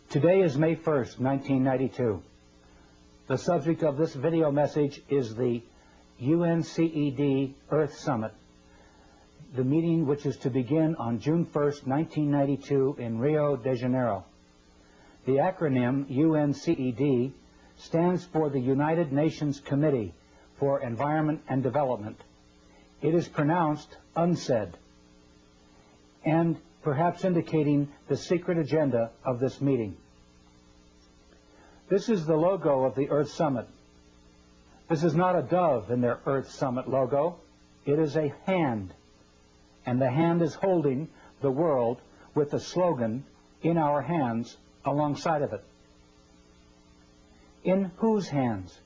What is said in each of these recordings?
Today is May 1st, 1992. The subject of this video message is the UNCED Earth Summit, the meeting which is to begin on June 1st, 1992 in Rio de Janeiro. The acronym UNCED stands for the United Nations Committee for Environment and Development. It is pronounced UNCED, and perhaps indicating the secret agenda of this meeting. This is the logo of the Earth Summit. This is not a dove in their Earth Summit logo. It is a hand, and the hand is holding the world with the slogan, "In our hands," alongside of it. In whose hands?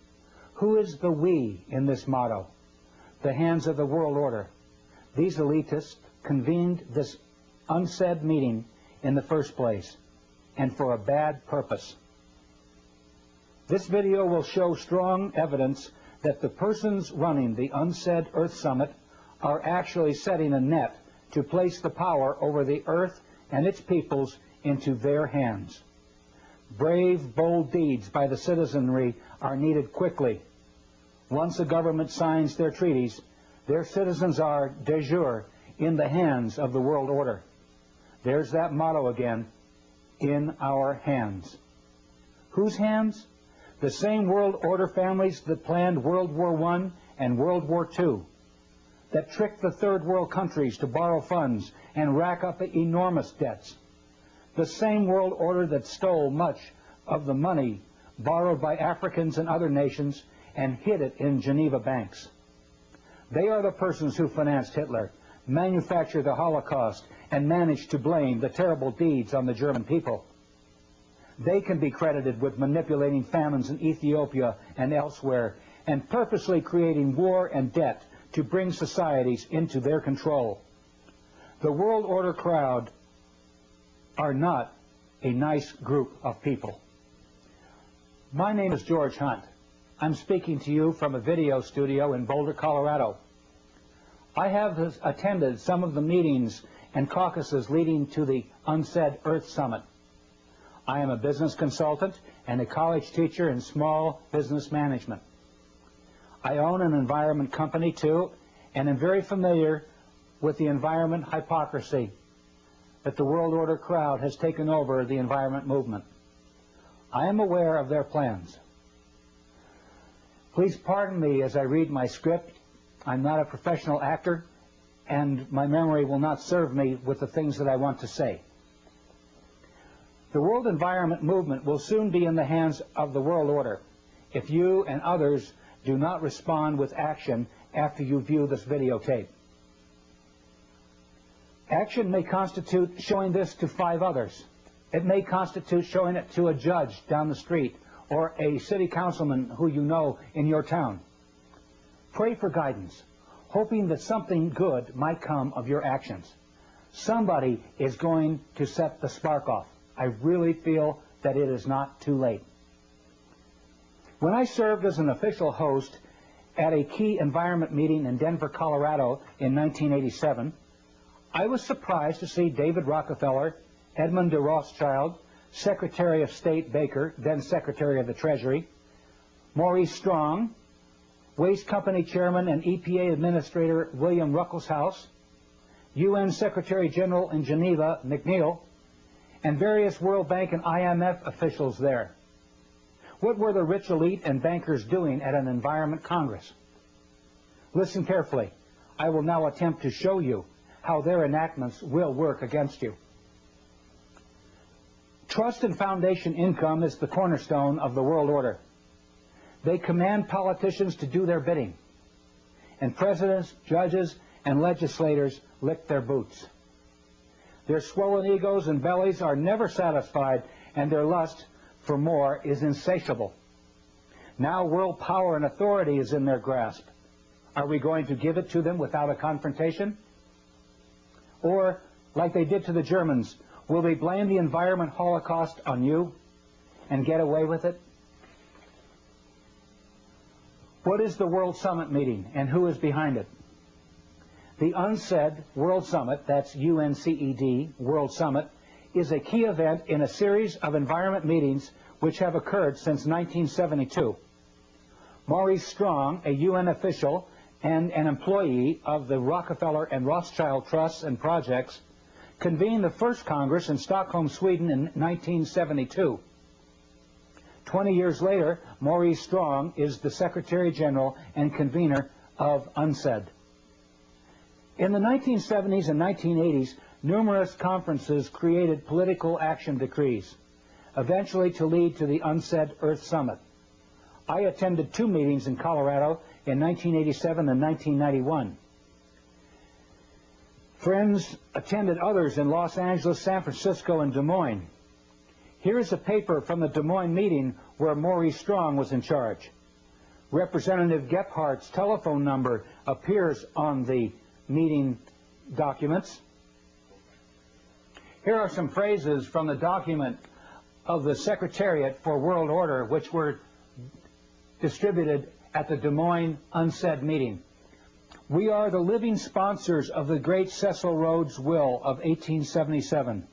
Who is the we in this motto? The hands of the world order. These elitists convened this UNCED meeting in the first place, and for a bad purpose. This video will show strong evidence that the persons running the UNCED Earth Summit are actually setting a net to place the power over the Earth and its peoples into their hands. Brave, bold deeds by the citizenry are needed quickly. Once a government signs their treaties, their citizens are, de jure, in the hands of the world order. There's that motto again, in our hands. Whose hands? The same world order families that planned World War I and World War II, that tricked the third world countries to borrow funds and rack up enormous debts. The same world order that stole much of the money borrowed by Africans and other nations and hid it in Geneva banks. They are the persons who financed Hitler, manufactured the Holocaust, and managed to blame the terrible deeds on the German people. They can be credited with manipulating famines in Ethiopia and elsewhere and purposely creating war and debt to bring societies into their control. The world order crowd are not a nice group of people. My name is George Hunt. I'm speaking to you from a video studio in Boulder, Colorado. I have attended some of the meetings and caucuses leading to the UNCED Earth Summit. I am a business consultant and a college teacher in small business management. I own an environment company too, and am very familiar with the environment hypocrisy that the world order crowd has taken over the environment movement. I am aware of their plans. Please pardon me as I read my script. I'm not a professional actor, and my memory will not serve me with the things that I want to say. The world environment movement will soon be in the hands of the world order if you and others do not respond with action after you view this videotape. Action may constitute showing this to 5 others. It may constitute showing it to a judge down the street or a city councilman who you know in your town. Pray for guidance, hoping that something good might come of your actions. Somebody is going to set the spark off. I really feel that it is not too late. When I served as an official host at a key environment meeting in Denver, Colorado in 1987, I was surprised to see David Rockefeller, Edmond de Rothschild, Secretary of State Baker, then Secretary of the Treasury, Maurice Strong, Waste Company Chairman and EPA Administrator William Ruckelshaus, UN Secretary General in Geneva McNeil, and various World Bank and IMF officials there. What were the rich elite and bankers doing at an environment congress? Listen carefully. I will now attempt to show you how their enactments will work against you. Trust and foundation income is the cornerstone of the world order. They command politicians to do their bidding, and presidents, judges, and legislators lick their boots. Their swollen egos and bellies are never satisfied, and their lust for more is insatiable. Now world power and authority is in their grasp. Are we going to give it to them without a confrontation? Or, like they did to the Germans, will they blame the environment holocaust on you and get away with it? What is the World Summit meeting, and who is behind it? The UNCED World Summit, that's UNCED World Summit, is a key event in a series of environment meetings which have occurred since 1972. Maurice Strong, a UN official and an employee of the Rockefeller and Rothschild trusts and projects, convened the first Congress in Stockholm, Sweden in 1972. 20 years later, Maurice Strong is the Secretary General and convener of UNCED. In the 1970s and 1980s, numerous conferences created political action decrees, eventually to lead to the UNCED Earth Summit. I attended 2 meetings in Colorado in 1987 and 1991. Friends attended others in Los Angeles, San Francisco, and Des Moines. Here is a paper from the Des Moines meeting where Maurice Strong was in charge. Representative Gephardt's telephone number appears on the meeting documents. Here are some phrases from the document of the Secretariat for World Order, which were distributed at the Des Moines UNCED meeting. We are the living sponsors of the great Cecil Rhodes' will of 1877,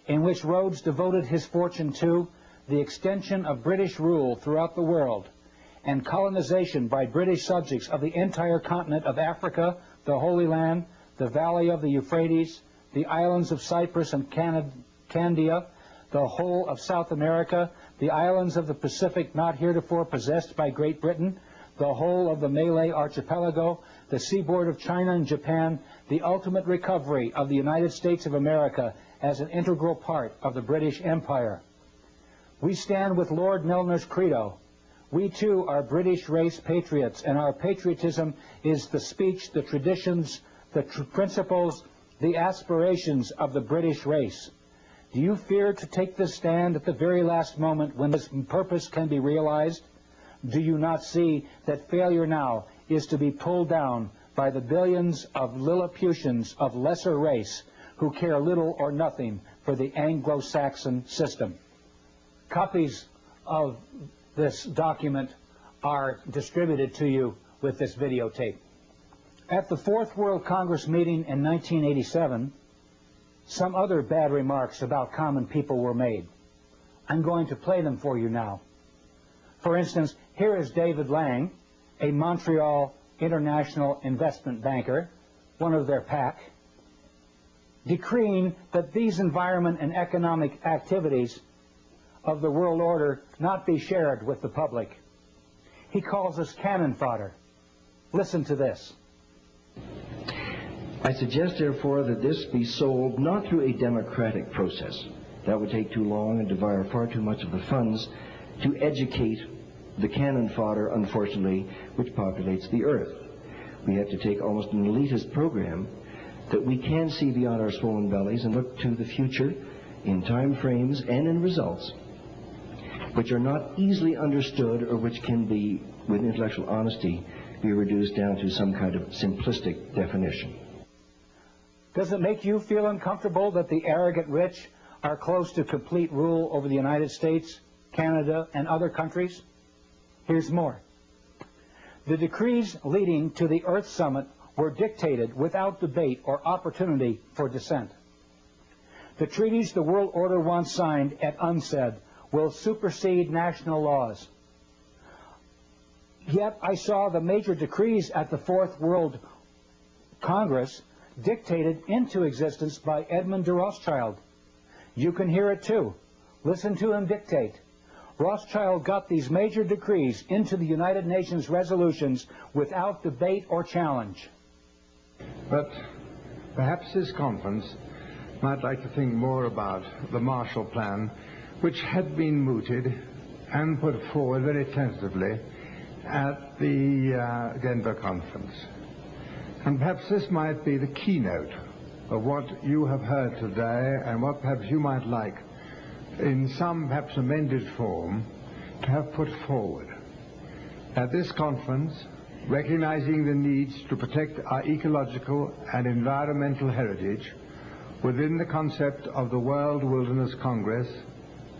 in which Rhodes devoted his fortune to the extension of British rule throughout the world and colonization by British subjects of the entire continent of Africa, the Holy Land, the valley of the Euphrates, the islands of Cyprus and Candia, the whole of South America, the islands of the Pacific not heretofore possessed by Great Britain, the whole of the Malay archipelago, the seaboard of China and Japan, the ultimate recovery of the United States of America as an integral part of the British Empire. We stand with Lord Milner's credo. We too are British race patriots, and our patriotism is the speech, the traditions, the principles, the aspirations of the British race. Do you fear to take this stand at the very last moment when this purpose can be realized? Do you not see that failure now is to be pulled down by the billions of Lilliputians of lesser race who care little or nothing for the Anglo-Saxon system? Copies of this document are distributed to you with this videotape. At the Fourth World Congress meeting in 1987, some other bad remarks about common people were made. I'm going to play them for you now. For instance, here is David Lang, a Montreal international investment banker, one of their pack, decreeing that these environment and economic activities of the world order not be shared with the public. He calls us cannon fodder. Listen to this. I suggest, therefore, that this be sold not through a democratic process. That would take too long and devour far too much of the funds to educate the cannon fodder, unfortunately, which populates the earth. We have to take almost an elitist program that we can see beyond our swollen bellies and look to the future in time frames and in results which are not easily understood or which can be, with intellectual honesty, be reduced down to some kind of simplistic definition. Does it make you feel uncomfortable that the arrogant rich are close to complete rule over the United States, Canada, and other countries? Here's more. The decrees leading to the Earth Summit were dictated without debate or opportunity for dissent. The treaties the world order once signed at UNCED will supersede national laws. Yet I saw the major decrees at the Fourth World Congress dictated into existence by Edmond de Rothschild. You can hear it too. Listen to him dictate. Rothschild got these major decrees into the United Nations resolutions without debate or challenge. But perhaps this conference might like to think more about the Marshall Plan, which had been mooted and put forward very tentatively at the Denver conference. And perhaps this might be the keynote of what you have heard today and what perhaps you might like in some perhaps amended form to have put forward. At this conference, recognizing the needs to protect our ecological and environmental heritage within the concept of the World Wilderness Congress,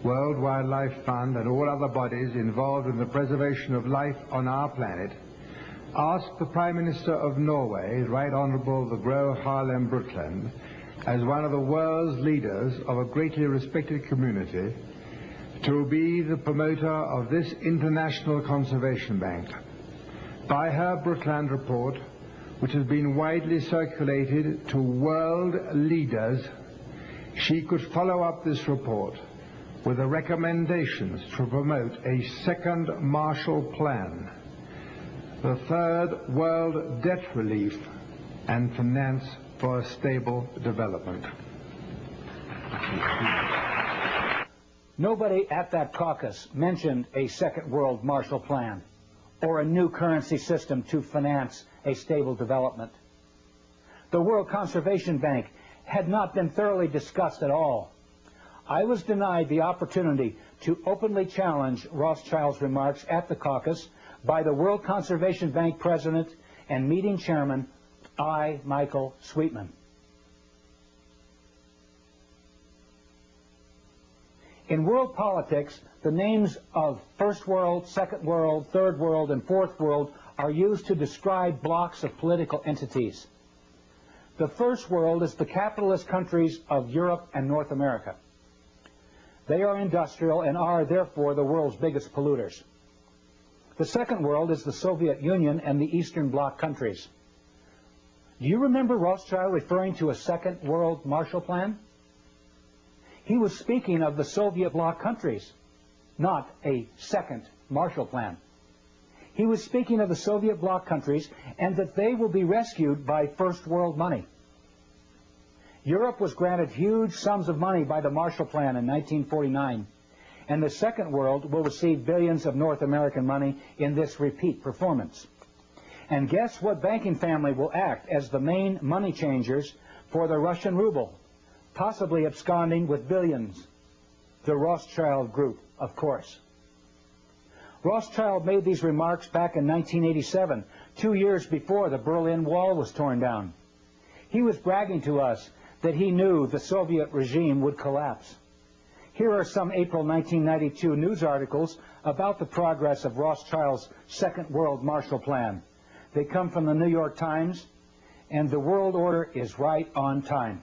World Wildlife Fund, and all other bodies involved in the preservation of life on our planet, asked the Prime Minister of Norway, Right Honourable the Gro Harlem Brundtland, as one of the world's leaders of a greatly respected community, to be the promoter of this International Conservation Bank. By her Brundtland report, which has been widely circulated to world leaders, she could follow up this report with the recommendations to promote a second Marshall Plan, the third world debt relief, and finance for a stable development. Nobody at that caucus mentioned a second world Marshall Plan or a new currency system to finance a stable development. The World Conservation Bank had not been thoroughly discussed at all. I was denied the opportunity to openly challenge Rothschild's remarks at the caucus by the World Conservation Bank president and meeting chairman, I. Michael Sweetman. In world politics, the names of First World, Second World, Third World, and Fourth World are used to describe blocks of political entities. The First World is the capitalist countries of Europe and North America. They are industrial and are, therefore, the world's biggest polluters. The Second World is the Soviet Union and the Eastern Bloc countries. Do you remember Rothschild referring to a Second World Marshall Plan? He was speaking of the Soviet Bloc countries, not a second Marshall Plan. He was speaking of the Soviet Bloc countries and that they will be rescued by First World money. Europe was granted huge sums of money by the Marshall Plan in 1949, and the Second World will receive billions of North American money in this repeat performance. And guess what banking family will act as the main money changers for the Russian ruble, possibly absconding with billions? The Rothschild Group, of course. Rothschild made these remarks back in 1987, 2 years before the Berlin Wall was torn down. He was bragging to us that he knew the Soviet regime would collapse. Here are some April 1992 news articles about the progress of Rothschild's Second World Marshall Plan. They come from the New York Times, and the world order is right on time.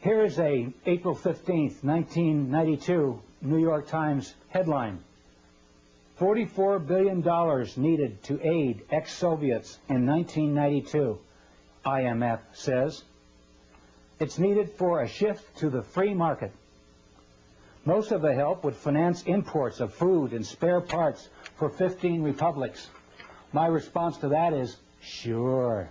Here is a April 15th, 1992 New York Times headline. $44 billion needed to aid ex-Soviets in 1992, IMF says. It's needed for a shift to the free market. Most of the help would finance imports of food and spare parts for 15 republics. My response to that is, sure.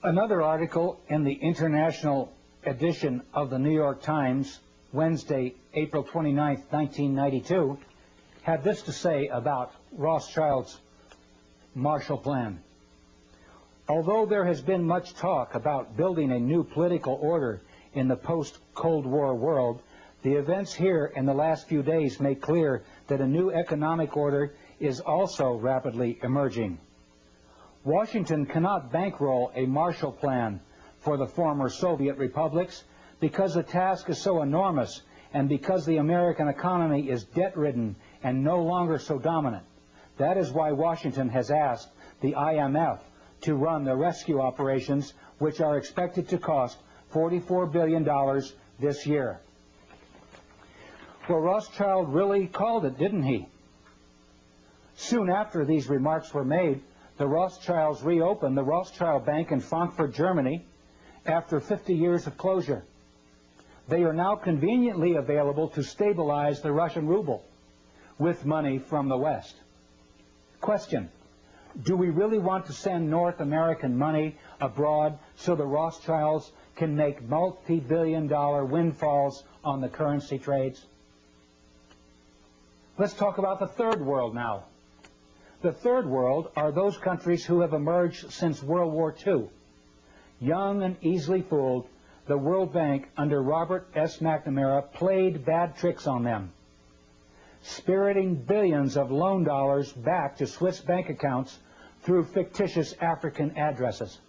Another article in the international edition of the New York Times, Wednesday, April 29th, 1992, had this to say about Rothschild's Marshall Plan. Although there has been much talk about building a new political order in the post-Cold War world, the events here in the last few days make clear that a new economic order is also rapidly emerging. Washington cannot bankroll a Marshall Plan for the former Soviet republics because the task is so enormous and because the American economy is debt-ridden and no longer so dominant. That is why Washington has asked the IMF to run the rescue operations, which are expected to cost $44 billion this year. Well, Rothschild really called it, didn't he? Soon after these remarks were made, the Rothschilds reopened the Rothschild Bank in Frankfurt, Germany, after 50 years of closure. They are now conveniently available to stabilize the Russian ruble with money from the West. Question: do we really want to send North American money abroad so the Rothschilds can make multi-billion-dollar windfalls on the currency trades? Let's talk about the Third World now. The Third World are those countries who have emerged since World War II. Young and easily fooled, the World Bank under Robert S. McNamara played bad tricks on them, spiriting billions of loan dollars back to Swiss bank accounts through fictitious African addresses.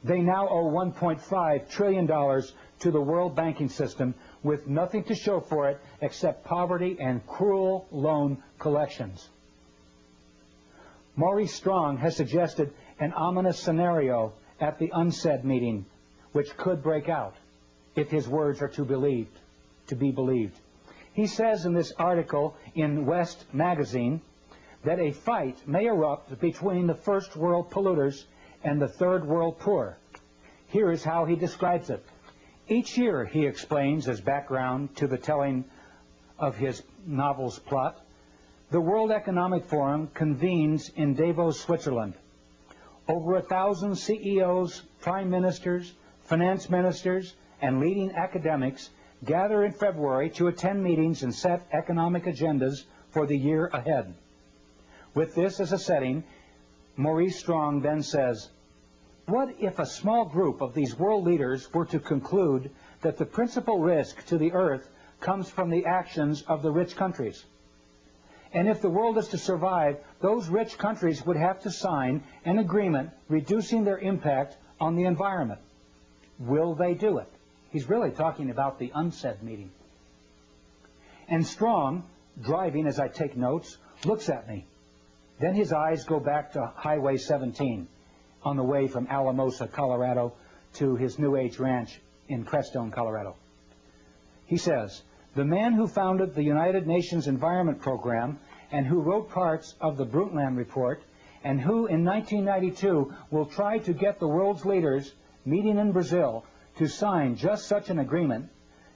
They now owe $1.5 trillion to the world banking system with nothing to show for it except poverty and cruel loan collections. Maurice Strong has suggested an ominous scenario at the UNCED meeting, which could break out if his words are to be believed. He says in this article in West magazine that a fight may erupt between the first world polluters and the third world poor. Here is how he describes it. Each year, he explains as background to the telling of his novel's plot, the World Economic Forum convenes in Davos, Switzerland. Over 1,000 CEOs, prime ministers, finance ministers, and leading academics gather in February to attend meetings and set economic agendas for the year ahead. With this as a setting, Maurice Strong then says, what if a small group of these world leaders were to conclude that the principal risk to the earth comes from the actions of the rich countries? And if the world is to survive, those rich countries would have to sign an agreement reducing their impact on the environment. Will they do it? He's really talking about the UNCED meeting. And Strong, driving as I take notes, looks at me. Then his eyes go back to Highway 17 on the way from Alamosa, Colorado to his New Age ranch in Crestone, Colorado. He says, the man who founded the United Nations Environment Program and who wrote parts of the Brundtland Report and who in 1992 will try to get the world's leaders meeting in Brazil to sign just such an agreement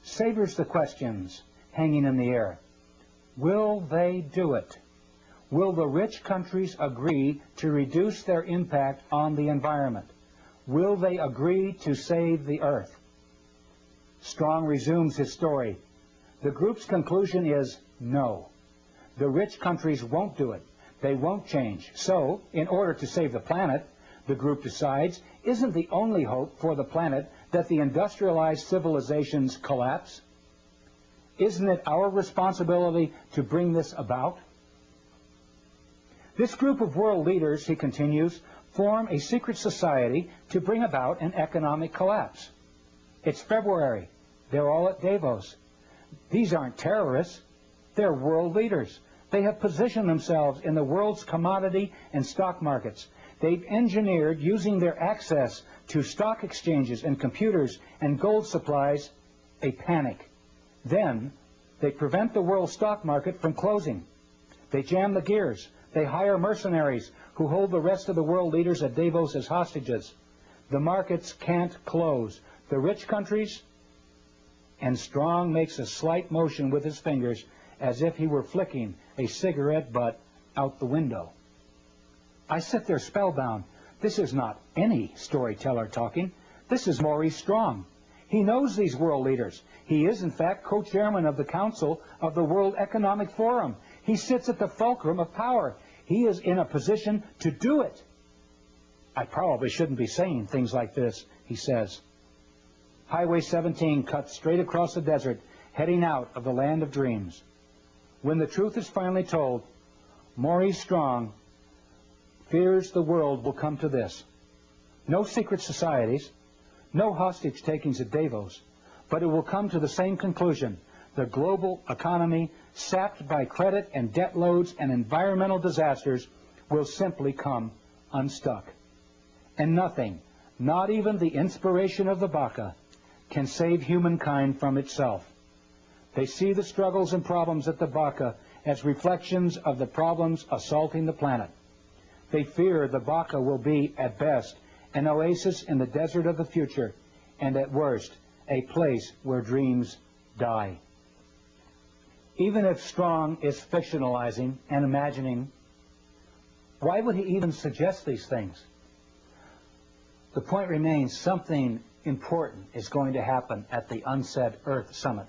savors the questions hanging in the air. Will they do it? Will the rich countries agree to reduce their impact on the environment? Will they agree to save the earth? Strong resumes his story. The group's conclusion is no. The rich countries won't do it. They won't change. So, in order to save the planet, the group decides, isn't the only hope for the planet that the industrialized civilizations collapse? Isn't it our responsibility to bring this about? This group of world leaders, he continues, form a secret society to bring about an economic collapse. It's February. They're all at Davos. These aren't terrorists. They're world leaders. They have positioned themselves in the world's commodity and stock markets. They've engineered, using their access to stock exchanges and computers and gold supplies, a panic. Then they prevent the world stock market from closing. They jam the gears. They hire mercenaries who hold the rest of the world leaders at Davos as hostages. The markets can't close. The rich countries, and Strong makes a slight motion with his fingers as if he were flicking a cigarette butt out the window. I sit there spellbound. This is not any storyteller talking. This is Maurice Strong. He knows these world leaders. He is, in fact, co-chairman of the Council of the World Economic Forum. He sits at the fulcrum of power. He is in a position to do it. I probably shouldn't be saying things like this, he says. Highway 17 cuts straight across the desert, heading out of the land of dreams. When the truth is finally told, Maurice Strong fears the world will come to this. No secret societies, no hostage takings at Davos, but it will come to the same conclusion. The global economy, sapped by credit and debt loads and environmental disasters, will simply come unstuck. And nothing, not even the inspiration of the Baka, can save humankind from itself. They see the struggles and problems at the Baka as reflections of the problems assaulting the planet. They fear the Baka will be, at best, an oasis in the desert of the future, and at worst, a place where dreams die. Even if Strong is fictionalizing and imagining, why would he even suggest these things? The point remains, something important is going to happen at the UNCED Earth Summit.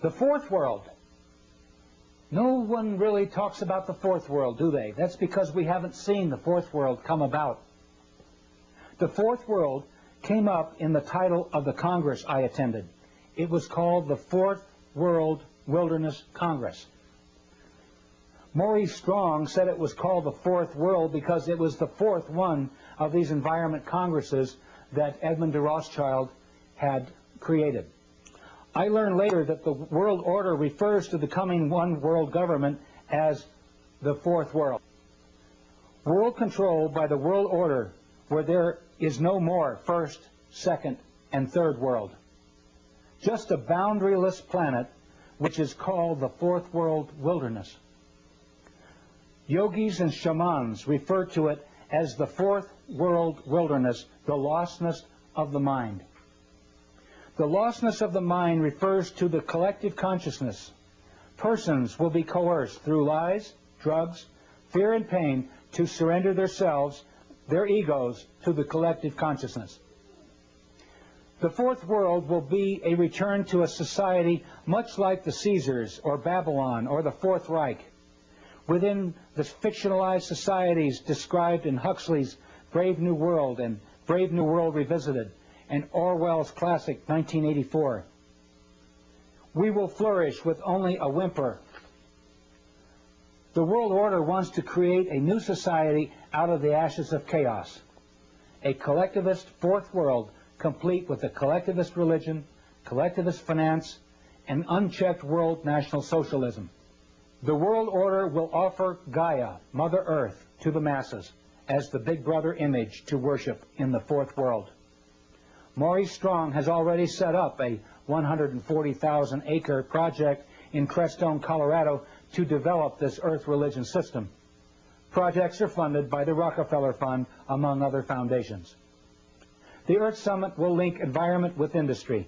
The fourth world. No one really talks about the fourth world, do they? That's because we haven't seen the fourth world come about. The fourth world came up in the title of the Congress I attended. It was called the Fourth World Wilderness Congress. Maurice Strong said it was called the Fourth World because it was the fourth one of these environment congresses that Edmond de Rothschild had created. I learned later that the world order refers to the coming one world government as the Fourth World. World control by the world order, where there is no more first, second, and third world. Just a boundaryless planet which is called the fourth world wilderness. Yogis and shamans refer to it as the fourth world wilderness, the lostness of the mind. The lostness of the mind refers to the collective consciousness. Persons will be coerced through lies, drugs, fear, and pain to surrender themselves, their egos, to the collective consciousness. The fourth world will be a return to a society much like the Caesars or Babylon or the Fourth Reich. Within the fictionalized societies described in Huxley's Brave New World and Brave New World Revisited and Orwell's classic 1984. We will flourish with only a whimper. The world order wants to create a new society out of the ashes of chaos. A collectivist fourth world complete with a collectivist religion, collectivist finance, and unchecked world national socialism. The world order will offer Gaia, Mother Earth, to the masses as the Big Brother image to worship in the fourth world. Maurice Strong has already set up a 140,000-acre project in Crestone, Colorado, to develop this Earth religion system. Projects are funded by the Rockefeller Fund, among other foundations. The Earth Summit will link environment with industry.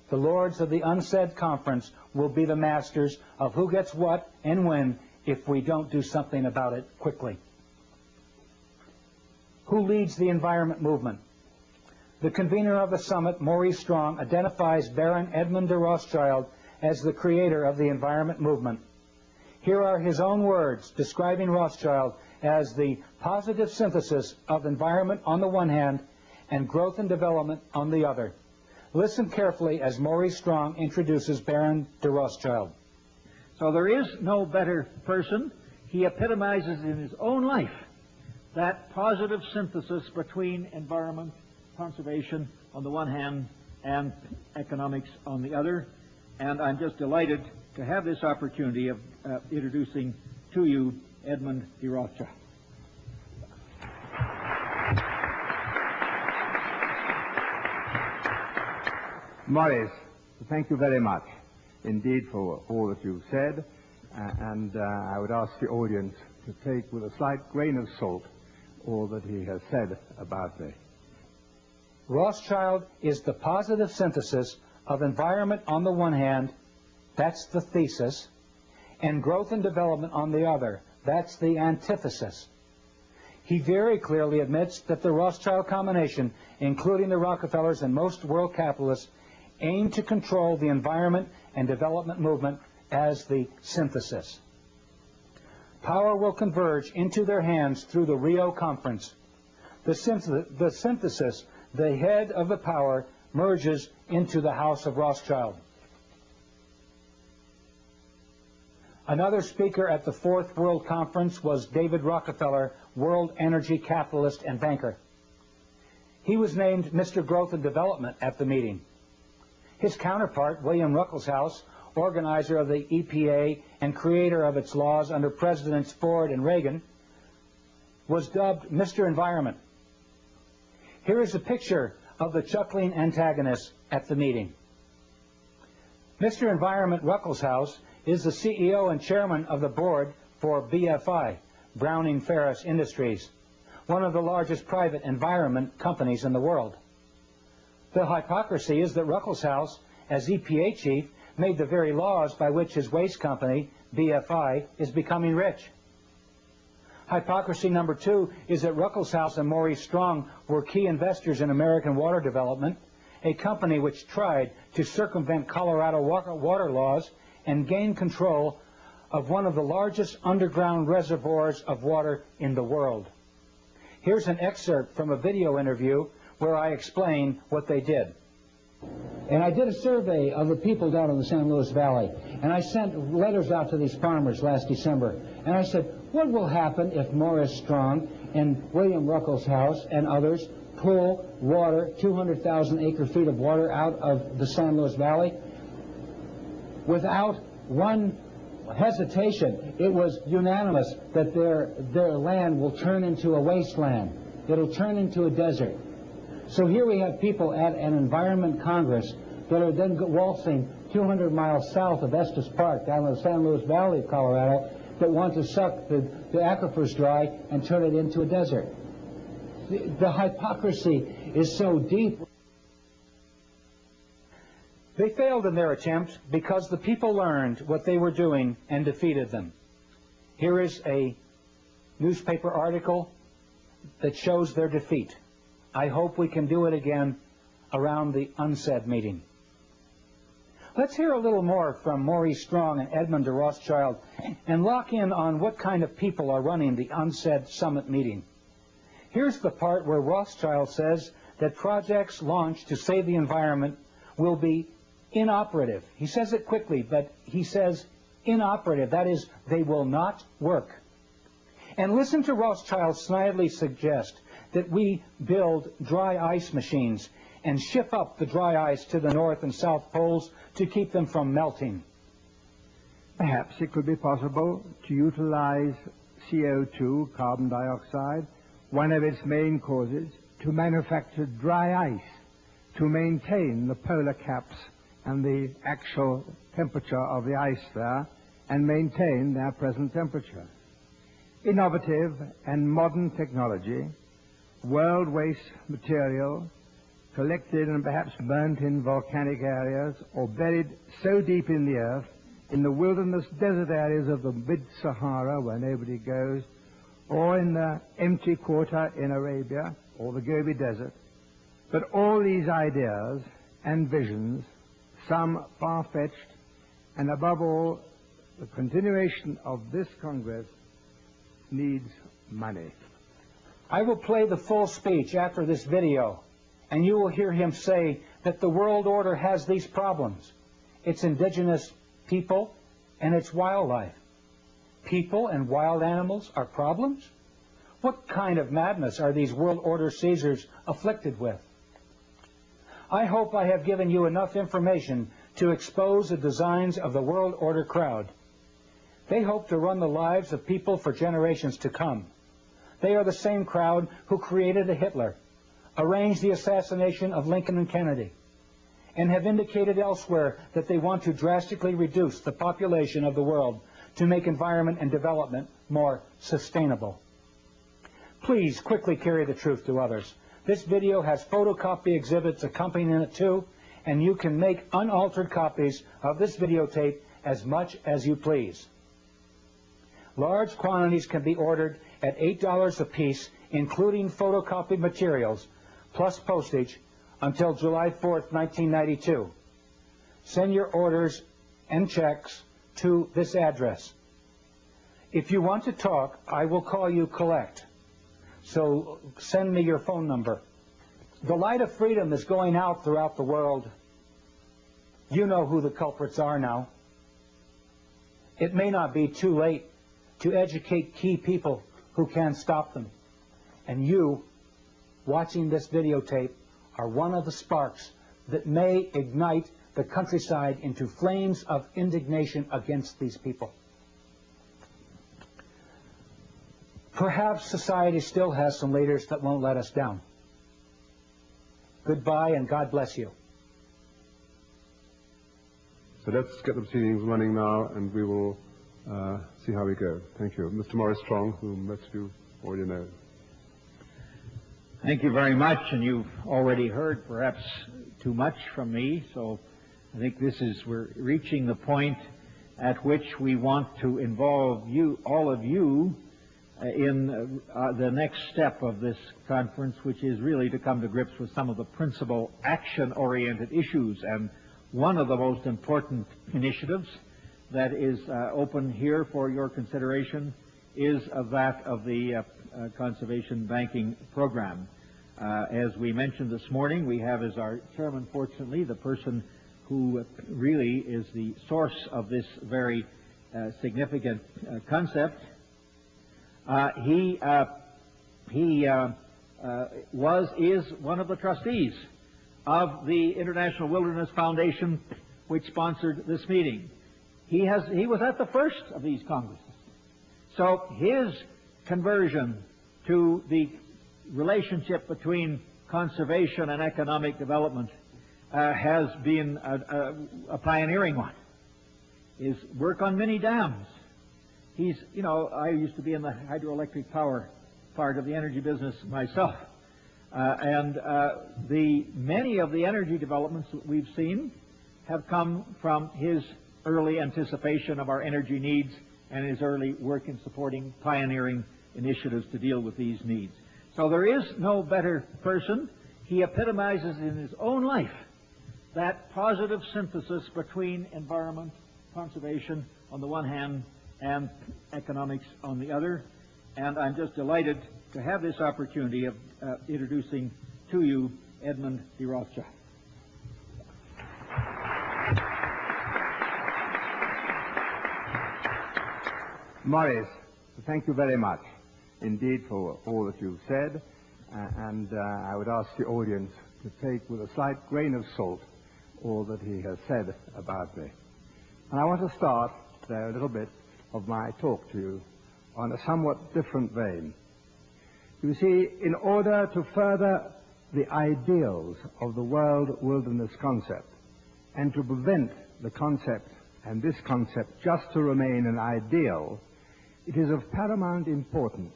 The lords of the UNCED conference will be the masters of who gets what and when if we don't do something about it quickly. Who leads the environment movement? The convener of the summit, Maurice Strong, identifies Baron Edmond de Rothschild as the creator of the environment movement. Here are his own words describing Rothschild as the positive synthesis of environment on the one hand and growth and development on the other. Listen carefully as Maurice Strong introduces Baron de Rothschild. So there is no better person. He epitomizes in his own life that positive synthesis between environment, conservation on the one hand, and economics on the other. And I'm just delighted to have this opportunity of introducing to you Edmond de Rothschild. Maurice, thank you very much indeed for all that you've said, and I would ask the audience to take with a slight grain of salt all that he has said about me. Rothschild is the positive synthesis of environment on the one hand, that's the thesis, and growth and development on the other, that's the antithesis. He very clearly admits that the Rothschild combination, including the Rockefellers and most world capitalists, aim to control the environment and development movement as the synthesis. Power will converge into their hands through the Rio Conference. The synthesis, the head of the power, merges into the House of Rothschild. Another speaker at the Fourth World Conference was David Rockefeller, world energy capitalist and banker. He was named Mr. Growth and Development at the meeting. His counterpart, William Ruckelshaus, organizer of the EPA and creator of its laws under Presidents Ford and Reagan, was dubbed Mr. Environment. Here is a picture of the chuckling antagonist at the meeting. Mr. Environment Ruckelshaus is the CEO and chairman of the board for BFI, Browning Ferris Industries, one of the largest private environment companies in the world. The hypocrisy is that Ruckelshaus, as EPA chief, made the very laws by which his waste company, BFI, is becoming rich. Hypocrisy number two is that Ruckelshaus and Maurice Strong were key investors in American Water Development, a company which tried to circumvent Colorado water laws and gain control of one of the largest underground reservoirs of water in the world. Here's an excerpt from a video interview where I explain what they did. And I did a survey of the people down in the San Luis Valley, and I sent letters out to these farmers last December, and I said, what will happen if Maurice Strong and William Ruckelshaus and others pull water, 200,000 acre-feet of water out of the San Luis Valley without one hesitation? It was unanimous that their land will turn into a wasteland. It'll turn into a desert. So here we have people at an Environment Congress that are then waltzing 200 miles south of Estes Park down in the San Luis Valley of Colorado that want to suck the aquifers dry and turn it into a desert. The hypocrisy is so deep. They failed in their attempt because the people learned what they were doing and defeated them. Here is a newspaper article that shows their defeat. I hope we can do it again around the UNCED meeting. Let's hear a little more from Maurice Strong and Edmond de Rothschild and lock in on what kind of people are running the UNCED summit meeting. Here's the part where Rothschild says that projects launched to save the environment will be inoperative. He says it quickly, but he says inoperative. That is, they will not work. And listen to Rothschild snidely suggest that we build dry ice machines and ship up the dry ice to the North and South Poles to keep them from melting. Perhaps it could be possible to utilize CO2, carbon dioxide, one of its main causes, to manufacture dry ice, to maintain the polar caps and the actual temperature of the ice there, and maintain their present temperature. Innovative and modern technology, world waste material, collected and perhaps burnt in volcanic areas or buried so deep in the earth, in the wilderness desert areas of the mid-Sahara where nobody goes, or in the empty quarter in Arabia or the Gobi Desert. But all these ideas and visions, some far-fetched, and above all, the continuation of this Congress needs money. I will play the full speech after this video, and you will hear him say that the world order has these problems. Its indigenous people and its wildlife. People and wild animals are problems? What kind of madness are these world order Caesars afflicted with? I hope I have given you enough information to expose the designs of the world order crowd. They hope to run the lives of people for generations to come. They are the same crowd who created a Hitler, arranged the assassination of Lincoln and Kennedy, and have indicated elsewhere that they want to drastically reduce the population of the world to make environment and development more sustainable. Please quickly carry the truth to others. This video has photocopy exhibits accompanying it too, and you can make unaltered copies of this videotape as much as you please. Large quantities can be ordered at $8 a piece, including photocopied materials, plus postage, until July 4th, 1992. Send your orders and checks to this address. If you want to talk, I will call you collect. So send me your phone number. The light of freedom is going out throughout the world. You know who the culprits are now. It may not be too late to educate key people who can stop them. And you, watching this videotape, are one of the sparks that may ignite the countryside into flames of indignation against these people. Perhaps society still has some leaders that won't let us down. Goodbye, and God bless you. So let's get the proceedings running now, and we will see how we go. Thank you. Mr. Maurice Strong, whom most of you already know. Thank you very much, and you've already heard perhaps too much from me, so I think we're reaching the point at which we want to involve you, all of you, in the next step of this conference, which is really to come to grips with some of the principal action-oriented issues. And one of the most important initiatives that is open here for your consideration is that of the Conservation Banking Program. As we mentioned this morning, we have as our chairman, fortunately, the person who really is the source of this very significant concept. He is one of the trustees of the International Wilderness Foundation, which sponsored this meeting. He was at the first of these congresses. So his conversion to the relationship between conservation and economic development has been a pioneering one. Is work on mini dams. I used to be in the hydroelectric power part of the energy business myself. Many of the energy developments that we've seen have come from his early anticipation of our energy needs and his early work in supporting pioneering initiatives to deal with these needs. So there is no better person. He epitomizes in his own life that positive synthesis between environment, conservation on the one hand, and economics on the other. And I'm just delighted to have this opportunity of introducing to you Edmond de Rothschild. Morris, thank you very much indeed for all that you've said, and I would ask the audience to take with a slight grain of salt all that he has said about me. And I want to start there a little bit of my talk to you on a somewhat different vein. You see, in order to further the ideals of the world wilderness concept and to prevent the concept and this concept just to remain an ideal, it is of paramount importance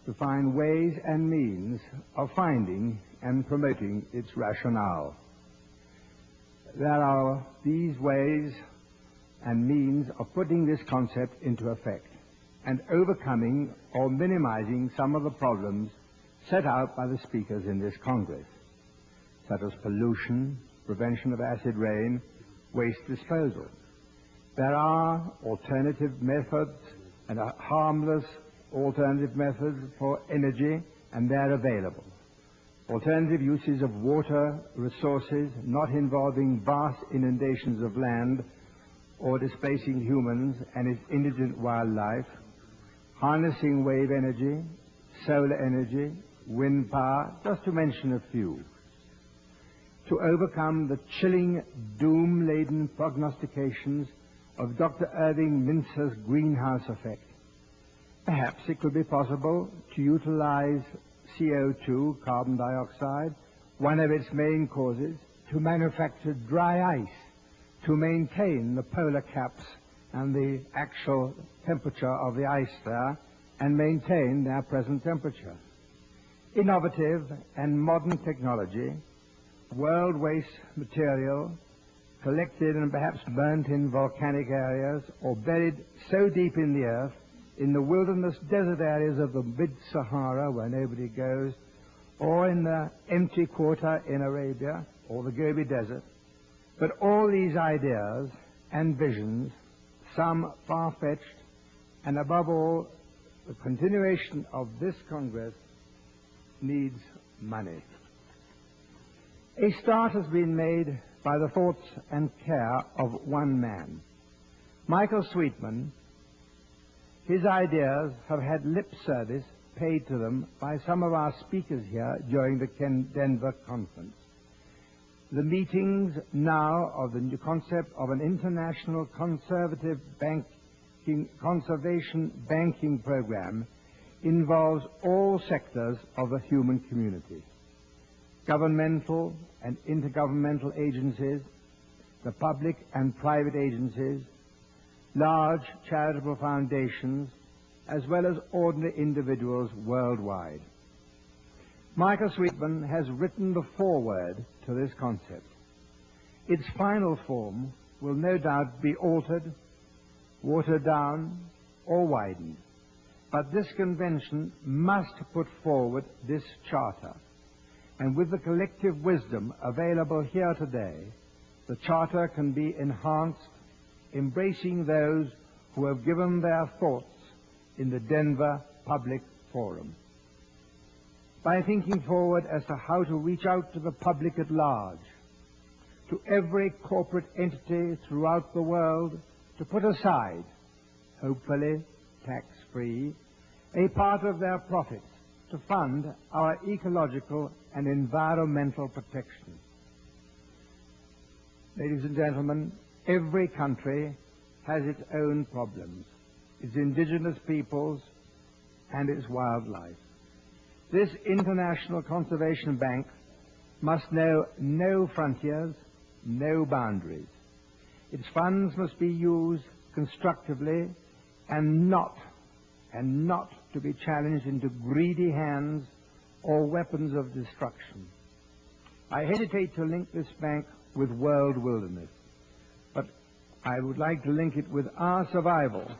to find ways and means of finding and promoting its rationale. There are these ways and means of putting this concept into effect and overcoming or minimizing some of the problems set out by the speakers in this Congress, such as pollution, prevention of acid rain, waste disposal. There are alternative methods and harmless alternative methods for energy, and they're available. Alternative uses of water resources not involving vast inundations of land or displacing humans and its indigent wildlife, harnessing wave energy, solar energy, wind power, just to mention a few. To overcome the chilling, doom-laden prognostications of Dr. Irving Mintzer's greenhouse effect, perhaps it could be possible to utilize CO2, carbon dioxide, one of its main causes, to manufacture dry ice, to maintain the polar caps and the actual temperature of the ice there, and maintain their present temperature. Innovative and modern technology, world waste material, collected and perhaps burnt in volcanic areas or buried so deep in the earth, in the wilderness desert areas of the mid-Sahara where nobody goes, or in the empty quarter in Arabia or the Gobi Desert. But all these ideas and visions, some far-fetched, and above all, the continuation of this Congress needs money. A start has been made by the thoughts and care of one man. Michael Sweetman. His ideas have had lip service paid to them by some of our speakers here during the Denver conference. The meetings now of the new concept of an international conservation banking program involves all sectors of the human community, governmental and intergovernmental agencies, the public and private agencies, large charitable foundations, as well as ordinary individuals worldwide. Michael Sweetman has written the foreword to this concept. Its final form will no doubt be altered, watered down, or widened. But this convention must put forward this charter. And with the collective wisdom available here today, the charter can be enhanced, embracing those who have given their thoughts in the Denver Public Forum. By thinking forward as to how to reach out to the public at large, to every corporate entity throughout the world, to put aside, hopefully tax-free, a part of their profits to fund our ecological and environmental protection. Ladies and gentlemen, every country has its own problems, its indigenous peoples and its wildlife. This International Conservation Bank must know no frontiers, no boundaries. Its funds must be used constructively and not to be challenged into greedy hands or weapons of destruction. I hesitate to link this bank with world wilderness, but I would like to link it with our survival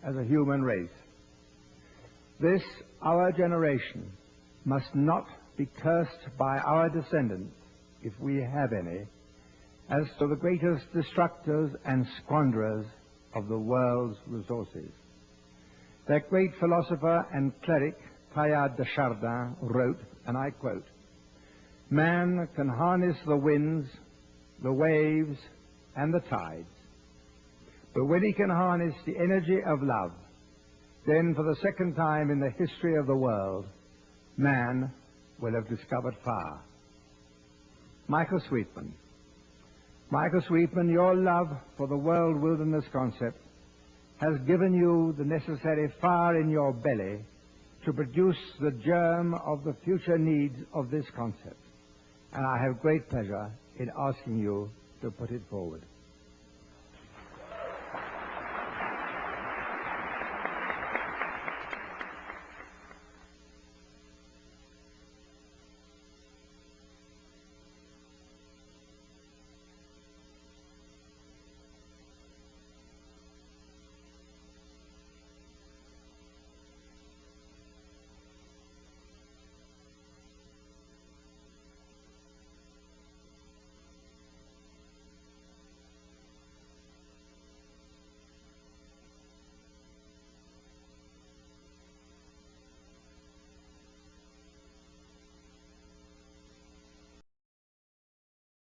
as a human race. This, our generation, must not be cursed by our descendants, if we have any, as to the greatest destructors and squanderers of the world's resources. That great philosopher and cleric, Teilhard de Chardin, wrote, and I quote, "Man can harness the winds, the waves, and the tides. But when he can harness the energy of love, then for the second time in the history of the world, man will have discovered fire." Michael Sweetman. Michael Sweetman, your love for the world wilderness concept has given you the necessary fire in your belly to produce the germ of the future needs of this concept. And I have great pleasure in asking you to put it forward.